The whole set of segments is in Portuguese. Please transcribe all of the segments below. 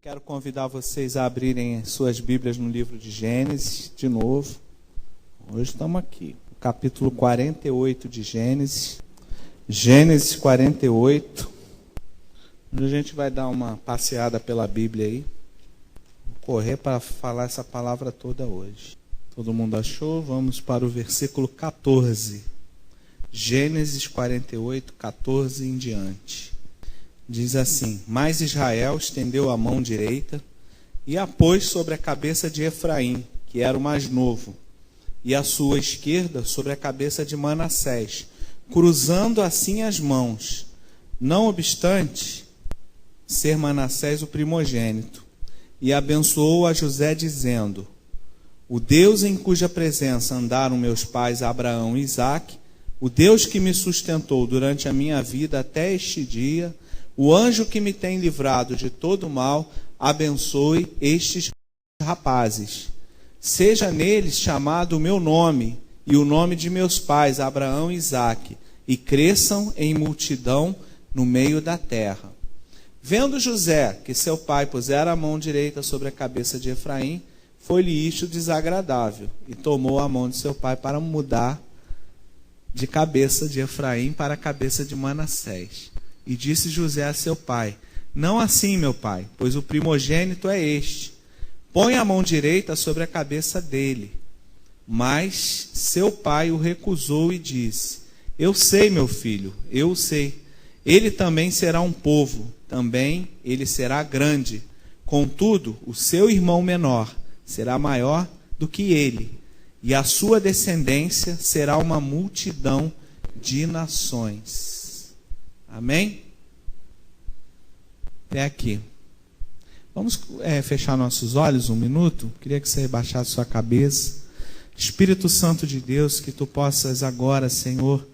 Quero convidar vocês a abrirem suas Bíblias no livro de Gênesis, de novo. Hoje estamos aqui, no capítulo 48 de Gênesis. Gênesis 48. Onde a gente vai dar uma passeada pela Bíblia aí. Vou correr para falar essa palavra toda hoje. Todo mundo achou? Vamos para o versículo 14. Gênesis 48, 14 em diante. Diz assim: Mas Israel estendeu a mão direita e a pôs sobre a cabeça de Efraim, que era o mais novo, e a sua esquerda sobre a cabeça de Manassés, cruzando assim as mãos, não obstante ser Manassés o primogênito. E abençoou a José, dizendo: O Deus em cuja presença andaram meus pais Abraão e Isaque, o Deus que me sustentou durante a minha vida até este dia, o anjo que me tem livrado de todo mal, abençoe estes rapazes. Seja neles chamado o meu nome e o nome de meus pais, Abraão e Isaque, e cresçam em multidão no meio da terra. Vendo José que seu pai pusera a mão direita sobre a cabeça de Efraim, foi-lhe isto desagradável, e tomou a mão de seu pai para mudar de cabeça de Efraim para a cabeça de Manassés. E disse José a seu pai: Não assim, meu pai, pois o primogênito é este. Põe a mão direita sobre a cabeça dele. Mas seu pai o recusou e disse: Eu sei, meu filho, eu sei. Ele também será um povo, também ele será grande. Contudo, o seu irmão menor será maior do que ele, e a sua descendência será uma multidão de nações. Amém? Até aqui. Vamos fechar nossos olhos um minuto? Queria que você baixasse sua cabeça. Espírito Santo de Deus, que tu possas agora, Senhor,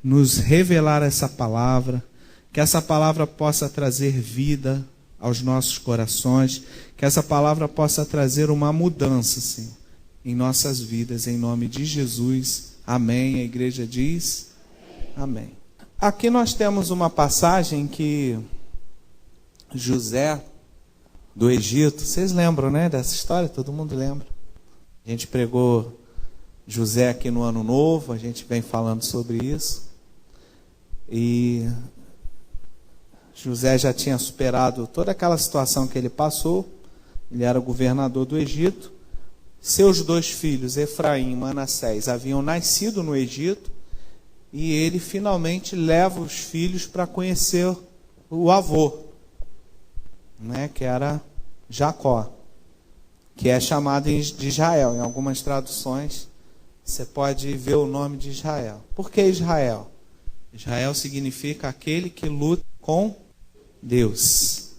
nos revelar essa palavra, que essa palavra possa trazer vida aos nossos corações, que essa palavra possa trazer uma mudança, Senhor, em nossas vidas, em nome de Jesus. Amém. A igreja diz amém. Aqui nós temos uma passagem que José do Egito, vocês lembram, né, dessa história? Todo mundo lembra. A gente pregou José aqui no Ano Novo, a gente vem falando sobre isso. E José já tinha superado toda aquela situação que ele passou. Ele era governador do Egito. Seus dois filhos, Efraim e Manassés, haviam nascido no Egito. E ele finalmente leva os filhos para conhecer o avô, né, que era Jacó, que é chamado de Israel. Em algumas traduções você pode ver o nome de Israel. Por que Israel? Israel significa aquele que luta com Deus,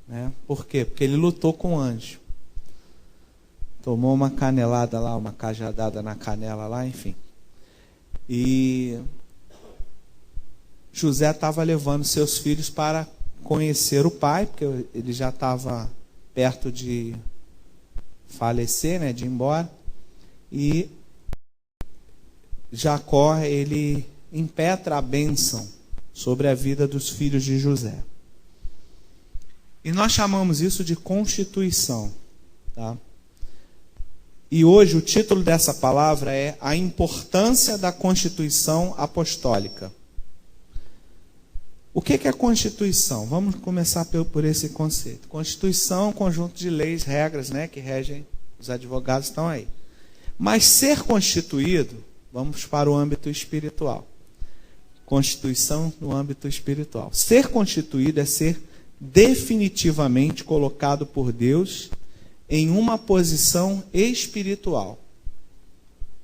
né? Por quê? Porque ele lutou com o anjo. Tomou uma canelada lá, uma cajadada na canela lá, enfim. E José estava levando seus filhos para conhecer o pai, porque ele já estava perto de falecer, né, de ir embora. E Jacó, ele impetra a bênção sobre a vida dos filhos de José. E nós chamamos isso de constituição, tá? E hoje o título dessa palavra é A Importância da Constituição Apostólica. O que é Constituição? Vamos começar por esse conceito. Constituição é um conjunto de leis, regras, né, que regem, os advogados estão aí. Mas ser constituído, vamos para o âmbito espiritual. Constituição no âmbito espiritual. Ser constituído é ser definitivamente colocado por Deus em uma posição espiritual.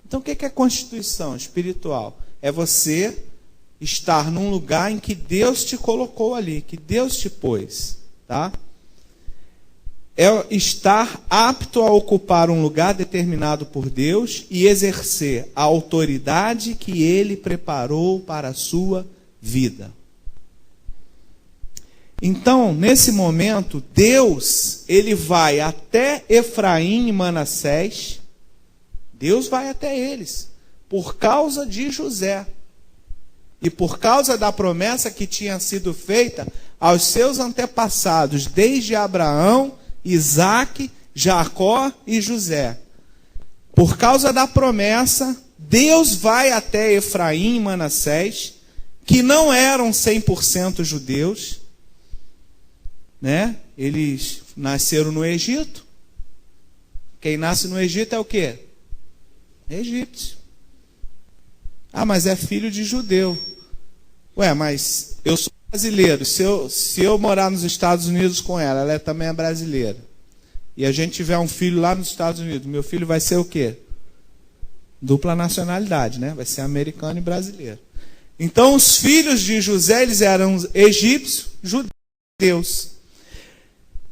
Então o que é constituição espiritual? É você estar num lugar em que Deus te colocou ali, que Deus te pôs, tá? É estar apto a ocupar um lugar determinado por Deus e exercer a autoridade que Ele preparou para a sua vida. Então, nesse momento, Deus, ele vai até Efraim e Manassés. Deus vai até eles, por causa de José. E por causa da promessa que tinha sido feita aos seus antepassados, desde Abraão, Isaque, Jacó e José. Por causa da promessa, Deus vai até Efraim e Manassés, que não eram 100% judeus, né? Eles nasceram no Egito. Quem nasce no Egito é o quê? Egípcio. Ah, mas é filho de judeu. Ué, mas eu sou brasileiro. Se eu morar nos Estados Unidos com ela, ela também é brasileira, e a gente tiver um filho lá nos Estados Unidos, meu filho vai ser o quê? Dupla nacionalidade, né? Vai ser americano e brasileiro. Então, os filhos de José, eles eram egípcios, judeus.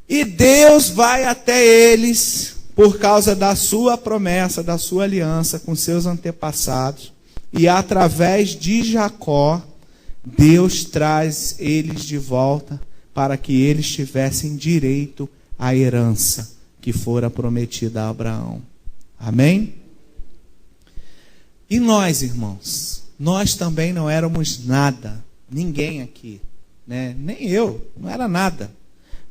E Deus vai até eles por causa da sua promessa, da sua aliança com seus antepassados. E através de Jacó, Deus traz eles de volta para que eles tivessem direito à herança que fora prometida a Abraão. Amém? E nós, irmãos, nós também não éramos nada. Ninguém aqui, né? Nem eu, não era nada.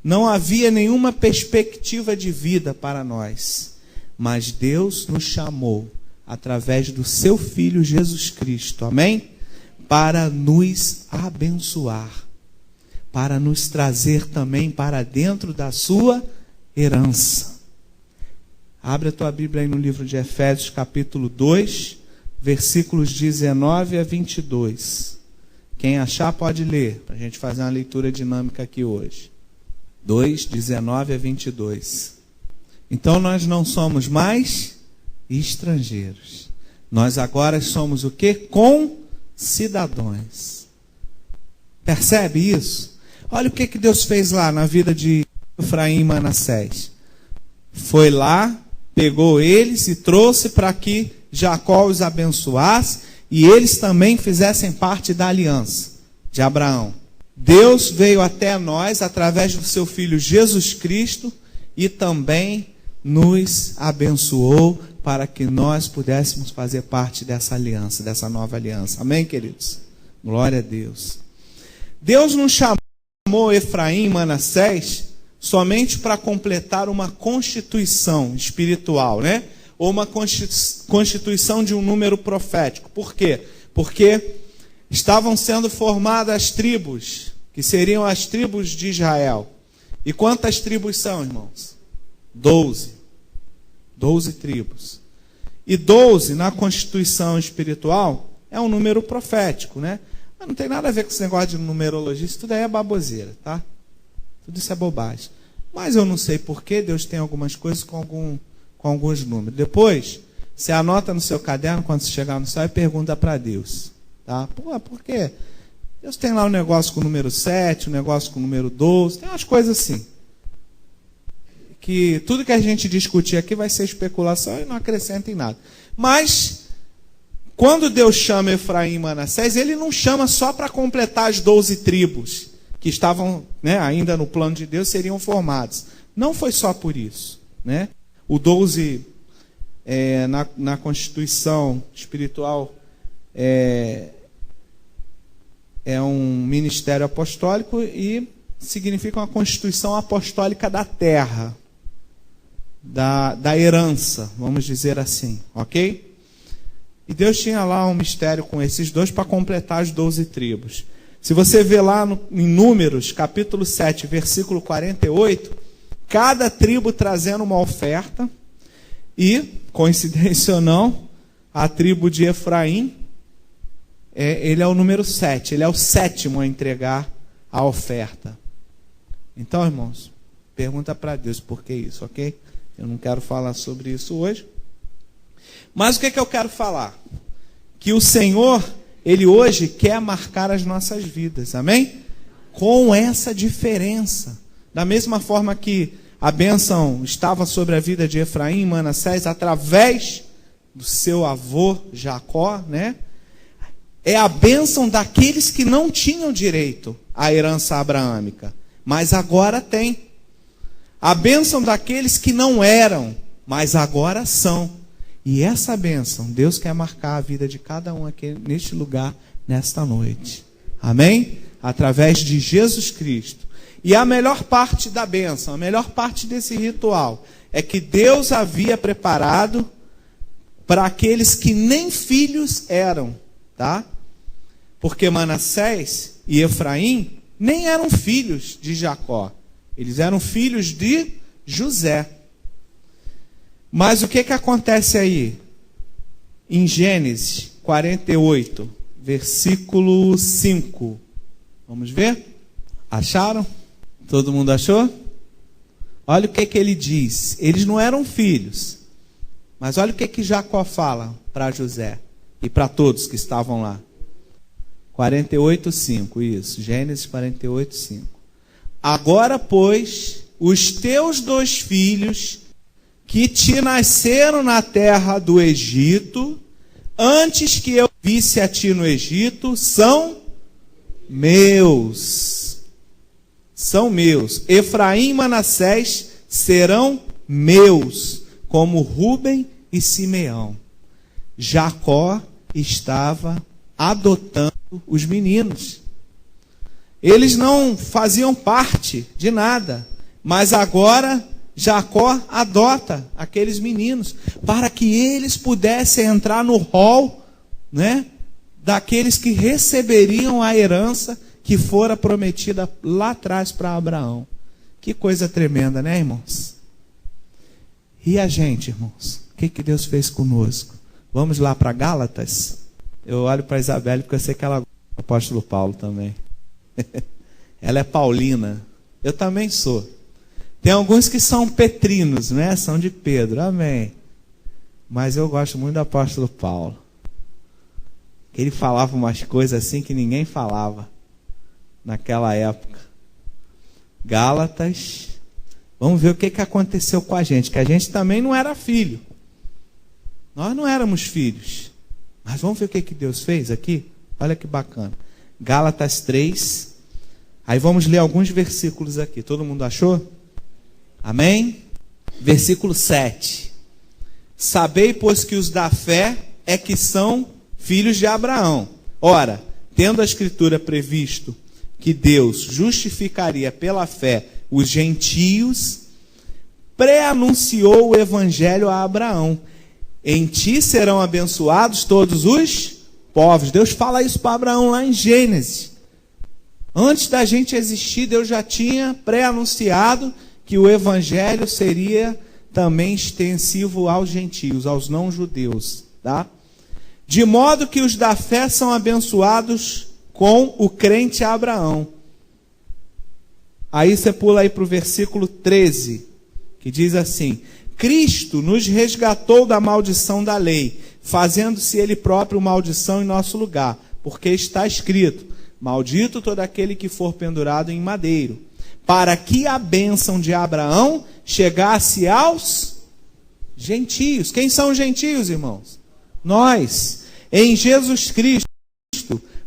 Não havia nenhuma perspectiva de vida para nós. Mas Deus nos chamou através do seu Filho Jesus Cristo, amém? Para nos abençoar, para nos trazer também para dentro da sua herança. Abre a tua Bíblia aí no livro de Efésios, capítulo 2, versículos 19 a 22. Quem achar pode ler, para a gente fazer uma leitura dinâmica aqui hoje. 2, 19 a 22. Então nós não somos mais estrangeiros. Nós agora somos o quê? Concidadãos. Percebe isso? Olha o que Deus fez lá na vida de Efraim e Manassés. Foi lá, pegou eles e trouxe para que Jacó os abençoasse e eles também fizessem parte da aliança de Abraão. Deus veio até nós através do seu Filho Jesus Cristo e também nos abençoou para que nós pudéssemos fazer parte dessa aliança, dessa nova aliança. Amém, queridos? Glória a Deus. Deus não chamou Efraim e Manassés somente para completar uma constituição espiritual, né? Ou uma constituição de um número profético. Por quê? Porque estavam sendo formadas as tribos, que seriam as tribos de Israel. E quantas tribos são, irmãos? 12. 12 tribos. E 12, na constituição espiritual, é um número profético, né? Mas não tem nada a ver com esse negócio de numerologia, isso tudo aí é baboseira, tá? Tudo isso é bobagem. Mas eu não sei por que Deus tem algumas coisas com alguns números. Depois, você anota no seu caderno, quando você chegar no céu, e pergunta para Deus. Tá? Por quê? Deus tem lá um negócio com o número 7, um negócio com o número 12, tem umas coisas assim. Que tudo que a gente discutir aqui vai ser especulação e não acrescenta em nada. Mas, quando Deus chama Efraim e Manassés, ele não chama só para completar as 12 tribos que estavam, né, ainda no plano de Deus, seriam formadas. Não foi só por isso, né? O 12, na constituição espiritual, é um ministério apostólico e significa uma constituição apostólica da terra, da herança, vamos dizer assim, ok? E Deus tinha lá um mistério com esses dois para completar as 12 tribos. Se você vê lá em Números, capítulo 7, versículo 48, cada tribo trazendo uma oferta, e, coincidência ou não, a tribo de Efraim, ele é o número 7, ele é o 7º a entregar a oferta. Então, irmãos, pergunta para Deus por que isso, ok? Eu não quero falar sobre isso hoje. Mas o que eu quero falar? Que o Senhor, Ele hoje quer marcar as nossas vidas, amém? Com essa diferença. Da mesma forma que a bênção estava sobre a vida de Efraim e Manassés através do seu avô Jacó, né? É a bênção daqueles que não tinham direito à herança abraâmica, mas agora tem. A bênção daqueles que não eram, mas agora são. E essa bênção, Deus quer marcar a vida de cada um aqui neste lugar, nesta noite. Amém? através de Jesus Cristo. E a melhor parte da bênção, a melhor parte desse ritual, é que Deus havia preparado para aqueles que nem filhos eram, tá? Porque Manassés e Efraim nem eram filhos de Jacó. Eles eram filhos de José. Mas o que acontece aí? Em Gênesis 48, versículo 5. Vamos ver? Acharam? Todo mundo achou? Olha o que ele diz. Eles não eram filhos. Mas olha o que Jacó fala para José e para todos que estavam lá. 48:5, isso. Gênesis 48:5. Agora, pois, os teus 2 filhos que te nasceram na terra do Egito, antes que eu visse a ti no Egito, são meus. São meus. Efraim e Manassés serão meus, como Rúben e Simeão. Jacó estava adotando os meninos. Eles não faziam parte de nada, mas agora Jacó adota aqueles meninos para que eles pudessem entrar no rol, né, daqueles que receberiam a herança que fora prometida lá atrás para Abraão. Que coisa tremenda, né, irmãos? E a gente, irmãos? O que Deus fez conosco? Vamos lá para Gálatas? Eu olho para Isabelle porque eu sei que ela gosta do apóstolo Paulo também. Ela é paulina. Eu também sou. Tem alguns que são petrinos, né? São de Pedro, amém. Mas eu gosto muito do apóstolo Paulo. Ele falava umas coisas assim que ninguém falava naquela época. Gálatas. Vamos ver o que aconteceu com a gente. Que a gente também não era filho. Nós não éramos filhos. Mas vamos ver o que Deus fez aqui? Olha que bacana. Gálatas 3. Aí vamos ler alguns versículos aqui. Todo mundo achou? Amém? Versículo 7. Sabei, pois, que os da fé é que são filhos de Abraão. Ora, tendo a Escritura previsto que Deus justificaria pela fé os gentios, pré-anunciou o evangelho a Abraão. Em ti serão abençoados todos os povos. Deus fala isso para Abraão lá em Gênesis. Antes da gente existir, Deus já tinha pré-anunciado que o evangelho seria também extensivo aos gentios, aos não-judeus, tá? De modo que os da fé são abençoados com o crente Abraão. Aí você pula aí para o versículo 13, que diz assim: Cristo nos resgatou da maldição da lei, fazendo-se ele próprio maldição em nosso lugar, porque está escrito: maldito todo aquele que for pendurado em madeiro, para que a bênção de Abraão chegasse aos gentios. Quem são os gentios, irmãos? Nós, em Jesus Cristo,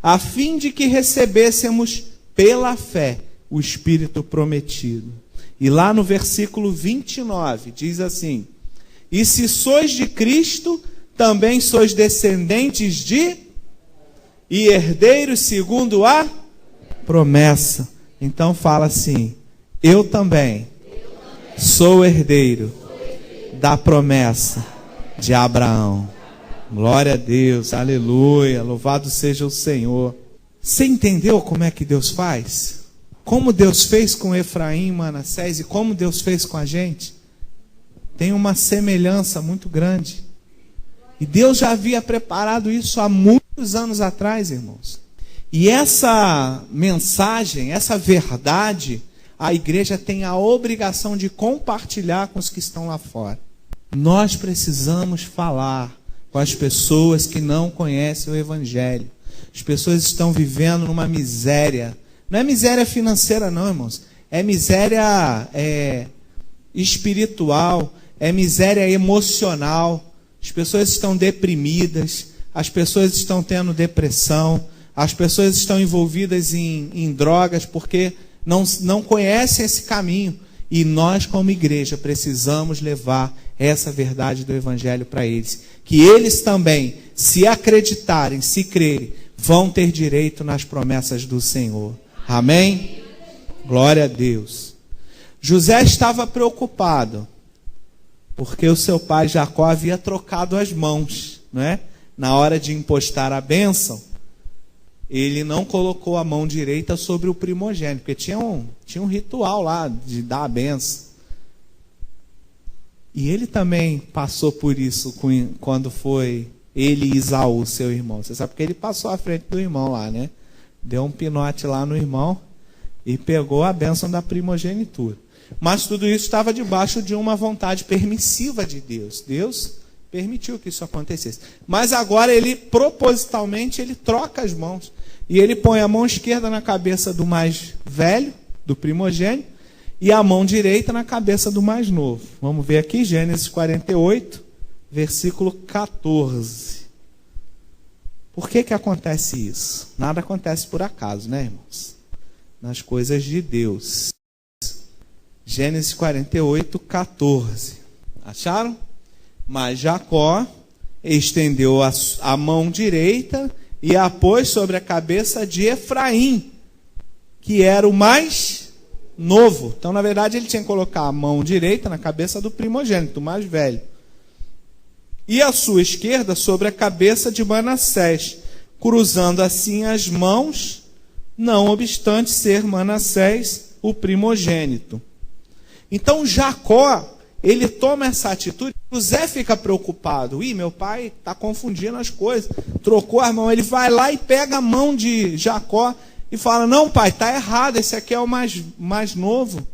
a fim de que recebêssemos pela fé o Espírito prometido. E lá no versículo 29 diz assim: e se sois de Cristo, também sois descendentes de e herdeiros segundo a promessa. Então fala assim: eu também sou herdeiro da promessa de Abraão. Glória a Deus, aleluia, louvado seja o Senhor. Você entendeu como é que Deus faz? Como Deus fez com Efraim e Manassés e como Deus fez com a gente? Tem uma semelhança muito grande. E Deus já havia preparado isso há muitos anos atrás, irmãos. E essa mensagem, essa verdade, a igreja tem a obrigação de compartilhar com os que estão lá fora. Nós precisamos falar com as pessoas que não conhecem o Evangelho. As pessoas estão vivendo numa miséria. Não é miséria financeira não, irmãos. É miséria espiritual, é miséria emocional. As pessoas estão deprimidas, as pessoas estão tendo depressão, as pessoas estão envolvidas em drogas porque não conhecem esse caminho. E nós, como igreja, precisamos levar essa verdade do Evangelho para eles. Que eles também, se acreditarem, se crerem, vão ter direito nas promessas do Senhor. Amém? Glória a Deus. José estava preocupado, porque o seu pai Jacó havia trocado as mãos, não é? Na hora de impostar a bênção, ele não colocou a mão direita sobre o primogênito, porque tinha um ritual lá de dar a bênção. E ele também passou por isso quando foi ele e Isaú, seu irmão. Você sabe que ele passou à frente do irmão lá, né? Deu um pinote lá no irmão e pegou a bênção da primogenitura. Mas tudo isso estava debaixo de uma vontade permissiva de Deus. Deus permitiu que isso acontecesse. Mas agora ele, propositalmente, ele troca as mãos. E ele põe a mão esquerda na cabeça do mais velho, do primogênito, e a mão direita na cabeça do mais novo. Vamos ver aqui, Gênesis 48, versículo 14. Por que acontece isso? Nada acontece por acaso, né, irmãos? Nas coisas de Deus. Gênesis 48, 14. Acharam? Mas Jacó estendeu a mão direita e a pôs sobre a cabeça de Efraim, que era o mais novo. Então, na verdade, ele tinha que colocar a mão direita na cabeça do primogênito, o mais velho. E a sua esquerda sobre a cabeça de Manassés, cruzando assim as mãos, não obstante ser Manassés o primogênito. Então, Jacó, ele toma essa atitude. José fica preocupado. Meu pai está confundindo as coisas. Trocou a mão. Ele vai lá e pega a mão de Jacó e fala, não, pai, está errado, esse aqui é o mais novo.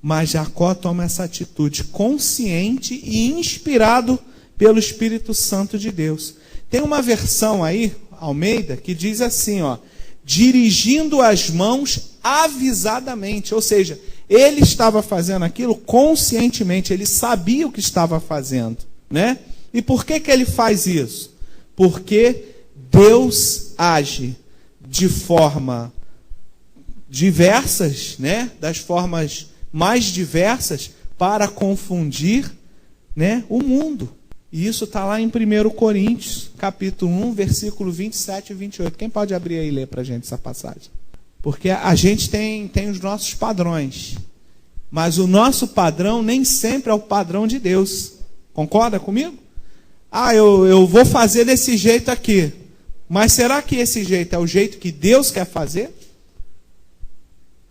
Mas Jacó toma essa atitude consciente e inspirado pelo Espírito Santo de Deus. Tem uma versão aí, Almeida, que diz assim, dirigindo as mãos avisadamente, ou seja, ele estava fazendo aquilo conscientemente, ele sabia o que estava fazendo, né? E por que ele faz isso? Porque Deus age de forma diversas, né? Das formas mais diversas para confundir, né, o mundo. E isso está lá em 1 Coríntios, capítulo 1, versículo 27 e 28. Quem pode abrir aí e ler para a gente essa passagem? Porque a gente tem os nossos padrões. Mas o nosso padrão nem sempre é o padrão de Deus. Concorda comigo? Eu vou fazer desse jeito aqui. Mas será que esse jeito é o jeito que Deus quer fazer?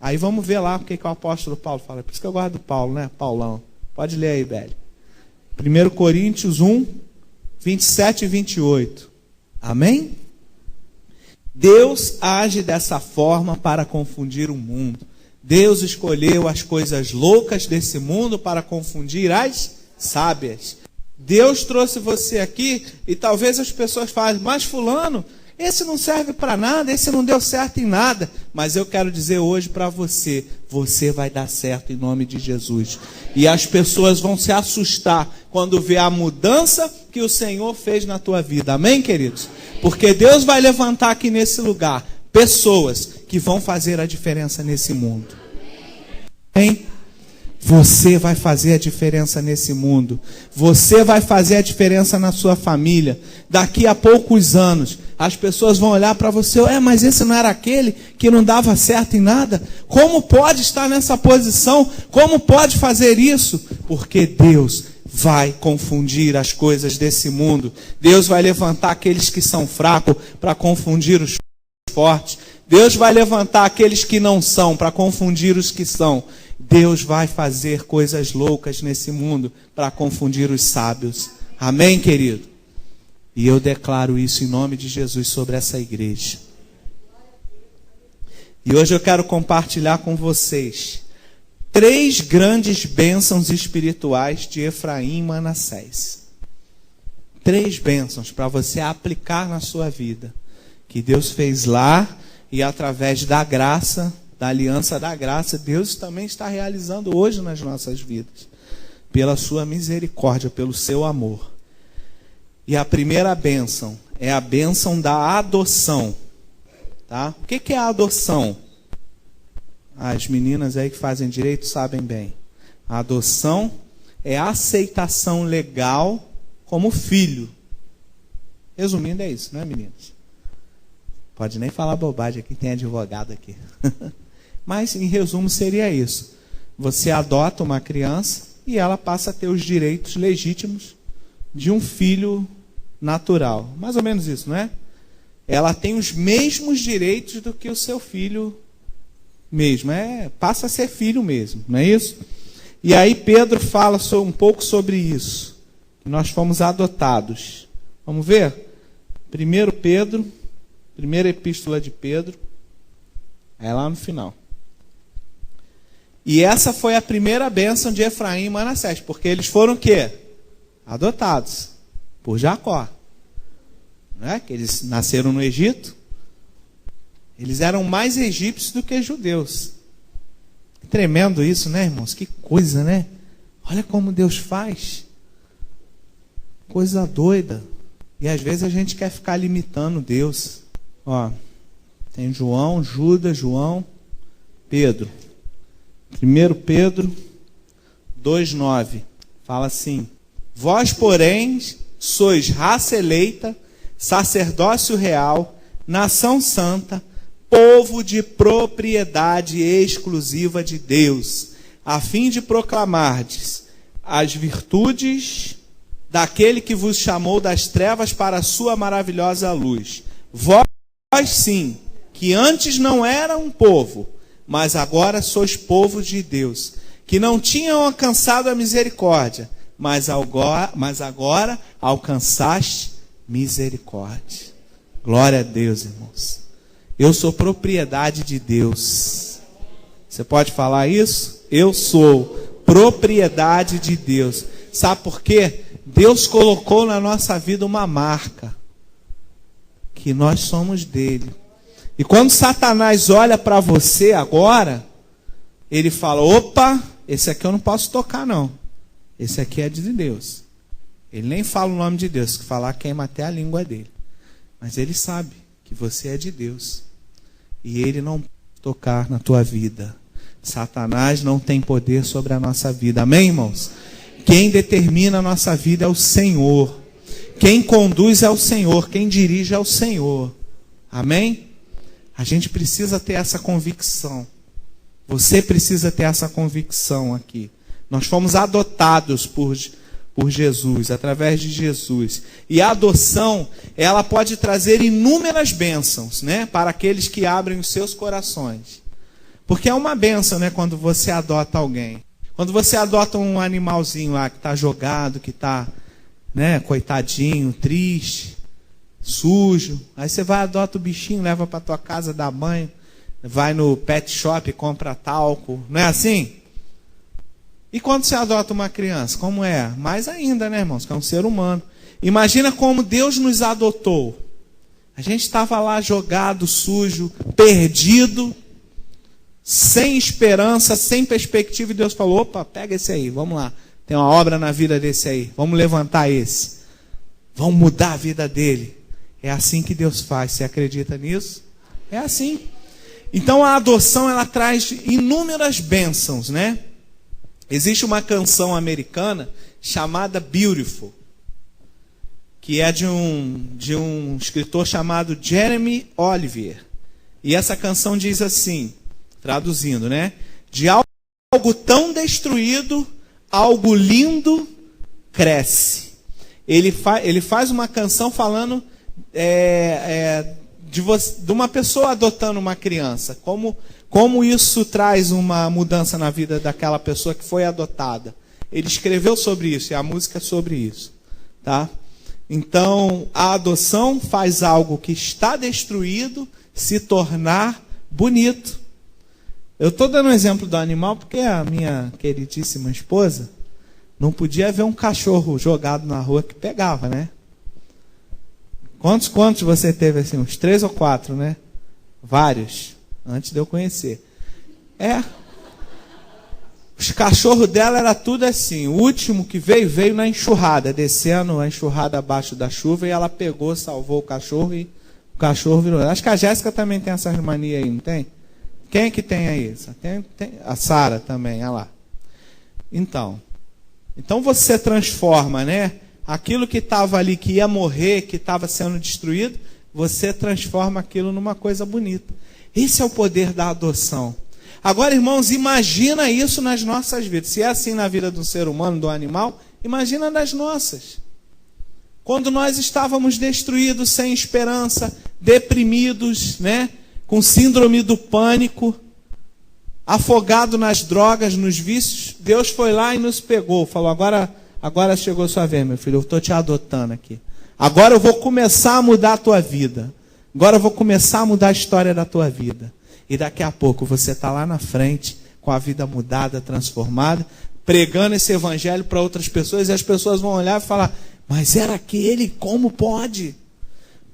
Aí vamos ver lá o que o apóstolo Paulo fala. Por isso que eu gosto do Paulo, né? Paulão. Pode ler aí, velho. 1 Coríntios 1, 27 e 28. Amém? Deus age dessa forma para confundir o mundo. Deus escolheu as coisas loucas desse mundo para confundir as sábias. Deus trouxe você aqui e talvez as pessoas falem, mas fulano, esse não serve para nada, esse não deu certo em nada. Mas eu quero dizer hoje para você, você vai dar certo em nome de Jesus. E as pessoas vão se assustar quando vê a mudança que o Senhor fez na tua vida. Amém, queridos? Porque Deus vai levantar aqui nesse lugar pessoas que vão fazer a diferença nesse mundo. Amém? Você vai fazer a diferença nesse mundo. Você vai fazer a diferença na sua família. Daqui a poucos anos, as pessoas vão olhar para você, mas esse não era aquele que não dava certo em nada? Como pode estar nessa posição? Como pode fazer isso? Porque Deus vai confundir as coisas desse mundo. Deus vai levantar aqueles que são fracos para confundir os fortes. Deus vai levantar aqueles que não são para confundir os que são. Deus vai fazer coisas loucas nesse mundo para confundir os sábios. Amém, querido? E eu declaro isso em nome de Jesus sobre essa igreja. E hoje eu quero compartilhar com vocês 3 grandes bênçãos espirituais de Efraim e Manassés. 3 bênçãos para você aplicar na sua vida. Que Deus fez lá e através da graça, da aliança da graça, Deus também está realizando hoje nas nossas vidas. Pela sua misericórdia, pelo seu amor. E a primeira bênção é a bênção da adoção. Tá? O que é a adoção? As meninas aí que fazem direito sabem bem. A adoção é a aceitação legal como filho. Resumindo, é isso, né, meninas? Pode nem falar bobagem aqui, tem advogado aqui. Mas, em resumo, seria isso. Você adota uma criança e ela passa a ter os direitos legítimos de um filho natural. Mais ou menos isso, não é? Ela tem os mesmos direitos do que o seu filho mesmo. Passa a ser filho mesmo, não é isso? E aí Pedro fala um pouco sobre isso. Nós fomos adotados. Vamos ver? 1 Pedro, primeira epístola de Pedro, é lá no final. E essa foi a primeira bênção de Efraim e Manassés, porque eles foram o quê? Adotados por Jacó. Não é? Que eles nasceram no Egito. Eles eram mais egípcios do que judeus. Tremendo isso, né, irmãos? Que coisa, né? Olha como Deus faz. Coisa doida. E às vezes a gente quer ficar limitando Deus. Ó, tem João, Judas, João, Pedro. 1 Pedro 2,9 fala assim: vós, porém, sois raça eleita, sacerdócio real, nação santa, povo de propriedade exclusiva de Deus, a fim de proclamardes as virtudes daquele que vos chamou das trevas para a sua maravilhosa luz. Vós sim, que antes não eram um povo, mas agora sois povo de Deus, que não tinham alcançado a misericórdia, mas agora alcançaste misericórdia. Glória a Deus, irmãos. Eu sou propriedade de Deus. Você pode falar isso? Eu sou propriedade de Deus. Sabe por quê? Deus colocou na nossa vida uma marca, que nós somos dele. E quando Satanás olha para você agora, ele fala: opa, esse aqui eu não posso tocar não. Esse aqui é de Deus. Ele nem fala o nome de Deus, que falar queima até a língua dele. Mas ele sabe que você é de Deus. E ele não pode tocar na tua vida. Satanás não tem poder sobre a nossa vida. Amém, irmãos? Quem determina a nossa vida é o Senhor. Quem conduz é o Senhor. Quem dirige é o Senhor. Amém? A gente precisa ter essa convicção. Você precisa ter essa convicção aqui. Nós fomos adotados por Jesus, através de Jesus. E a adoção, ela pode trazer inúmeras bênçãos, né, para aqueles que abrem os seus corações. Porque é uma bênção, né, quando você adota alguém. Quando você adota um animalzinho lá que está jogado, que está, né, coitadinho, triste, sujo. Aí você vai, adota o bichinho, leva para tua casa, dá banho, vai no pet shop, compra talco. Não é assim? E quando você adota uma criança, como é? Mais ainda, né, irmãos? Que é um ser humano. Imagina como Deus nos adotou. A gente estava lá jogado, sujo, perdido, sem esperança, sem perspectiva. E Deus falou: opa, pega esse aí, vamos lá. Tem uma obra na vida desse aí. Vamos levantar esse. Vamos mudar a vida dele. É assim que Deus faz. Você acredita nisso? É assim. Então a adoção, ela traz inúmeras bênçãos, né? Existe uma canção americana chamada Beautiful, que é de um escritor chamado Jeremy Oliver. E essa canção diz assim, traduzindo, né? De algo tão destruído, algo lindo cresce. Ele faz uma canção falando de uma pessoa adotando uma criança. Como isso traz uma mudança na vida daquela pessoa que foi adotada. Ele escreveu sobre isso, e a música é sobre isso. Tá? Então, a adoção faz algo que está destruído se tornar bonito. Eu estou dando um exemplo do animal porque a minha queridíssima esposa não podia ver um cachorro jogado na rua que pegava, né? Quantos você teve assim? Uns 3 ou 4, né? Vários, antes de eu conhecer. Os cachorros dela era tudo assim. O último que veio na enxurrada, descendo a enxurrada abaixo da chuva, e ela pegou, salvou o cachorro e o cachorro virou. Acho que a Jéssica também tem essas manias aí, não tem? Quem é que tem aí? Tem a Sara também, olha lá. Então você transforma, né? Aquilo que estava ali, que ia morrer, que estava sendo destruído, você transforma aquilo numa coisa bonita. Esse é o poder da adoção. Agora, irmãos, imagina isso nas nossas vidas. Se é assim na vida do ser humano, do animal, imagina nas nossas. Quando nós estávamos destruídos, sem esperança, deprimidos, né? Com síndrome do pânico, afogado nas drogas, nos vícios, Deus foi lá e nos pegou. Falou, agora chegou a sua vez, meu filho, eu estou te adotando aqui. Agora eu vou começar a mudar a tua vida. Agora eu vou começar a mudar a história da tua vida. E daqui a pouco você está lá na frente, com a vida mudada, transformada, pregando esse evangelho para outras pessoas, e as pessoas vão olhar e falar, mas era aquele, como pode?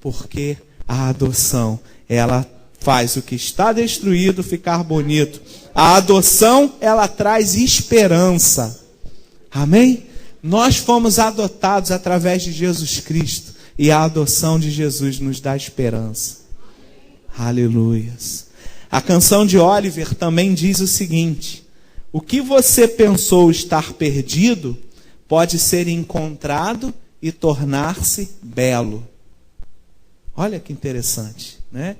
Porque a adoção, ela faz o que está destruído ficar bonito. A adoção, ela traz esperança. Amém? Nós fomos adotados através de Jesus Cristo, e a adoção de Jesus nos dá esperança. Aleluias. A canção de Oliver também diz o seguinte: o que você pensou estar perdido pode ser encontrado e tornar-se belo. Olha que interessante, né?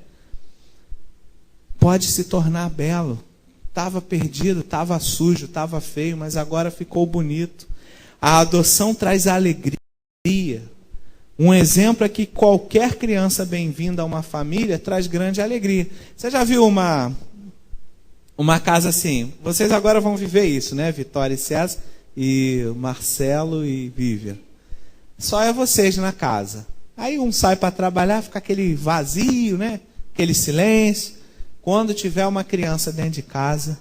Pode se tornar belo. Estava perdido, estava sujo, estava feio, mas agora ficou bonito. A adoção traz alegria. Um exemplo é que qualquer criança bem-vinda a uma família traz grande alegria. Você já viu uma casa assim? Vocês agora vão viver isso, né? Vitória e César, e Marcelo e Vivian. Só é vocês na casa. Aí um sai para trabalhar, fica aquele vazio, né? Aquele silêncio. Quando tiver uma criança dentro de casa,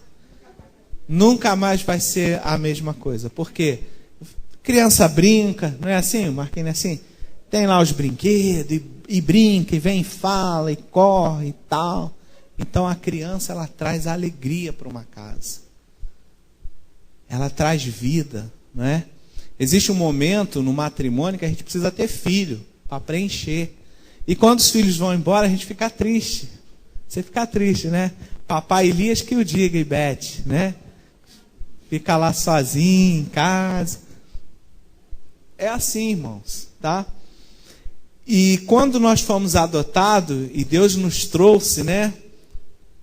nunca mais vai ser a mesma coisa. Por quê? Criança brinca, não é assim? Marquinhos, não é assim? Tem lá os brinquedos, e brinca, e vem, fala, e corre e tal. Então a criança, ela traz alegria para uma casa. Ela traz vida, não é? Existe um momento no matrimônio que a gente precisa ter filho, para preencher. E quando os filhos vão embora, a gente fica triste. Você fica triste, né? Papai Elias que o diga, e Beth, né? Fica lá sozinho, em casa. É assim, irmãos, tá? E quando nós fomos adotados, e Deus nos trouxe, né,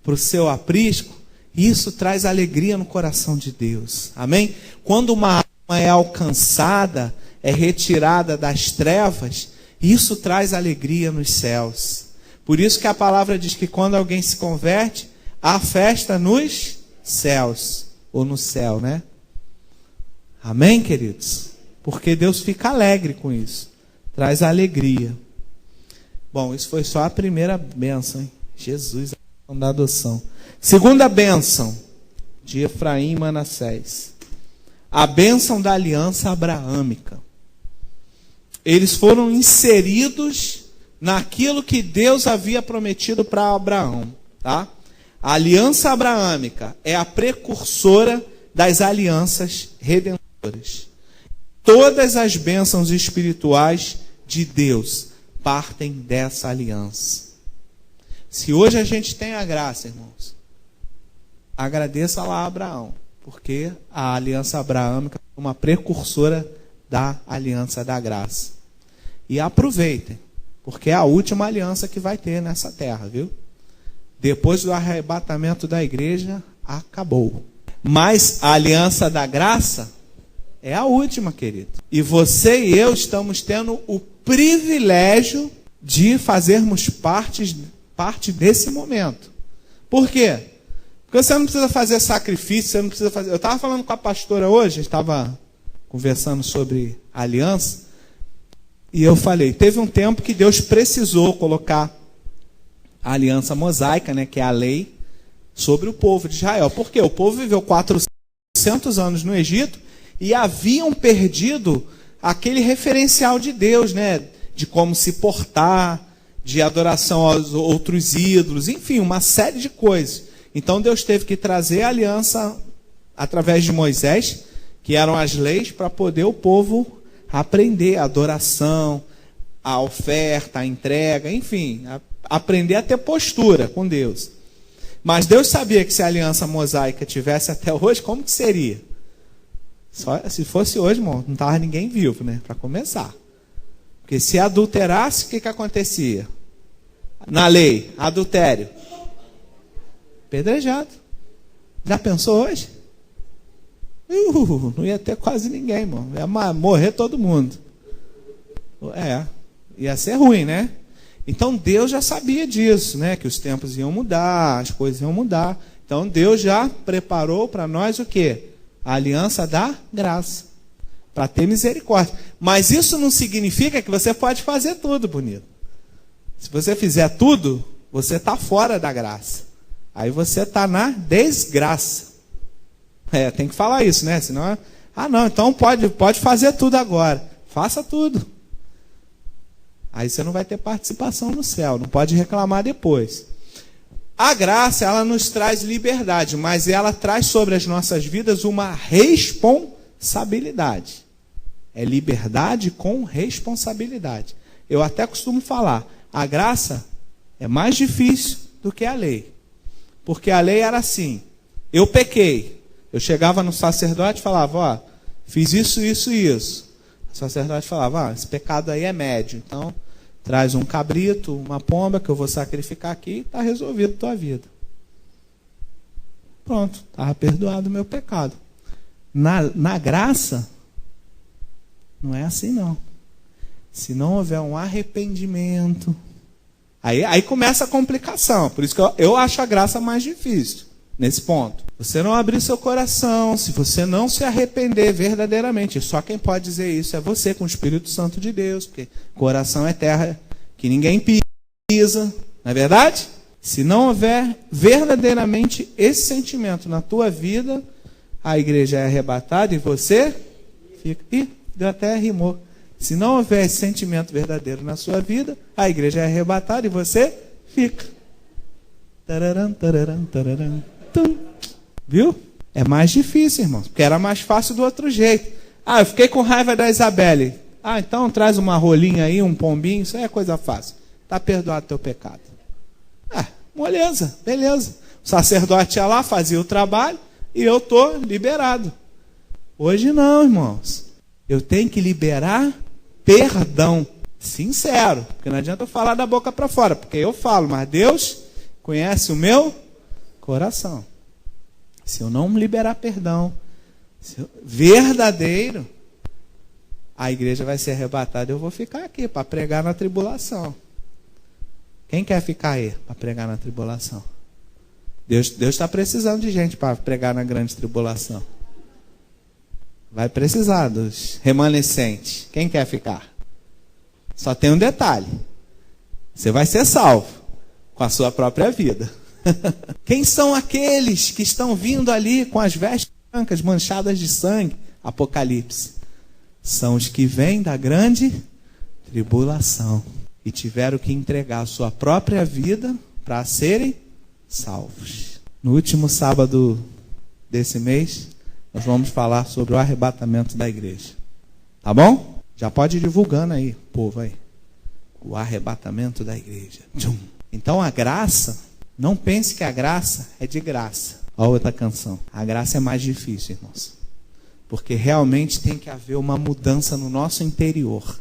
para o seu aprisco, isso traz alegria no coração de Deus. Amém? Quando uma alma é alcançada, é retirada das trevas, isso traz alegria nos céus. Por isso que a palavra diz que quando alguém se converte, há festa nos céus, ou no céu, né? Amém, queridos? Porque Deus fica alegre com isso. Traz alegria. Bom, isso foi só a primeira bênção, hein? Jesus, a da adoção. Segunda bênção de Efraim e Manassés. A bênção da aliança abraâmica. Eles foram inseridos naquilo que Deus havia prometido para Abraão, tá? A aliança abraâmica é a precursora das alianças redentoras. Todas as bênçãos espirituais de Deus partem dessa aliança. Se hoje a gente tem a graça, irmãos, agradeça lá a Abraão, porque a aliança abraâmica é uma precursora da aliança da graça. E aproveitem, porque é a última aliança que vai ter nessa terra, viu? Depois do arrebatamento da igreja, acabou. Mas a aliança da graça é a última, querido. E você e eu estamos tendo o privilégio de fazermos parte desse momento. Por quê? Porque você não precisa fazer sacrifício, você não precisa fazer... Eu estava falando com a pastora hoje, a gente estava conversando sobre aliança, e eu falei, teve um tempo que Deus precisou colocar a aliança mosaica, né, que é a lei, sobre o povo de Israel. Por quê? O povo viveu 400 anos no Egito e haviam perdido aquele referencial de Deus, né, de como se portar, de adoração aos outros ídolos, enfim, uma série de coisas. Então Deus teve que trazer a aliança através de Moisés, que eram as leis, para poder o povo aprender a adoração, a oferta, a entrega, enfim, aprender a ter postura com Deus. Mas Deus sabia que se a aliança mosaica tivesse até hoje, como que seria? Só, se fosse hoje, irmão, não estava ninguém vivo, né? Para começar. Porque se adulterasse, o que acontecia? na lei, adultério, apedrejado. Já pensou hoje? Não ia ter quase ninguém, irmão. Ia morrer todo mundo. Ia ser ruim, né? Então Deus já sabia disso, né? Que os tempos iam mudar, as coisas iam mudar. Então Deus já preparou para nós o quê? A aliança da graça. Para ter misericórdia. Mas isso não significa que você pode fazer tudo, bonito. Se você fizer tudo, você está fora da graça. Aí você está na desgraça. Tem que falar isso, né? Senão, não, então pode fazer tudo agora. Faça tudo. Aí você não vai ter participação no céu, não pode reclamar depois. A graça, ela nos traz liberdade, mas ela traz sobre as nossas vidas uma responsabilidade. É liberdade com responsabilidade. Eu até costumo falar, a graça é mais difícil do que a lei. Porque a lei era assim, eu pequei. Eu chegava no sacerdote e falava, fiz isso, isso e isso. O sacerdote falava, esse pecado aí é médio, então traz um cabrito, uma pomba que eu vou sacrificar aqui e está resolvido a tua vida. Pronto, estava perdoado o meu pecado. Na graça, não é assim não. Se não houver um arrependimento, aí começa a complicação. Por isso que eu acho a graça mais difícil, nesse ponto. Você não abrir seu coração, se você não se arrepender verdadeiramente, só quem pode dizer isso é você, com o Espírito Santo de Deus, porque coração é terra que ninguém pisa, não é verdade? Se não houver verdadeiramente esse sentimento na tua vida, a igreja é arrebatada e você fica... deu até rimou. Se não houver esse sentimento verdadeiro na sua vida, a igreja é arrebatada e você fica. Tararam, tararam, tararam, tum. Viu? É mais difícil, irmãos, porque era mais fácil do outro jeito. Eu fiquei com raiva da Isabelle. Então traz uma rolinha aí, um pombinho, isso aí é coisa fácil. Está perdoado teu pecado. Moleza, beleza. O sacerdote ia lá, fazia o trabalho e eu estou liberado. Hoje não, irmãos. Eu tenho que liberar perdão. Sincero, porque não adianta eu falar da boca para fora, porque eu falo, mas Deus conhece o meu coração. Se eu não liberar perdão verdadeiro, a igreja vai ser arrebatada. Eu vou ficar aqui para pregar na tribulação. Quem quer ficar aí para pregar na tribulação? Deus está precisando de gente para pregar na grande tribulação. Vai precisar dos remanescentes. Quem quer ficar? Só tem um detalhe. Você vai ser salvo com a sua própria vida. Quem são aqueles que estão vindo ali com as vestes brancas manchadas de sangue? Apocalipse. São os que vêm da grande tribulação e tiveram que entregar a sua própria vida para serem salvos. No último sábado desse mês, nós vamos falar sobre o arrebatamento da igreja. Tá bom? Já pode ir divulgando aí, povo aí. O arrebatamento da igreja. Então a graça, não pense que a graça é de graça. Olha outra canção. A graça é mais difícil, irmãos. Porque realmente tem que haver uma mudança no nosso interior.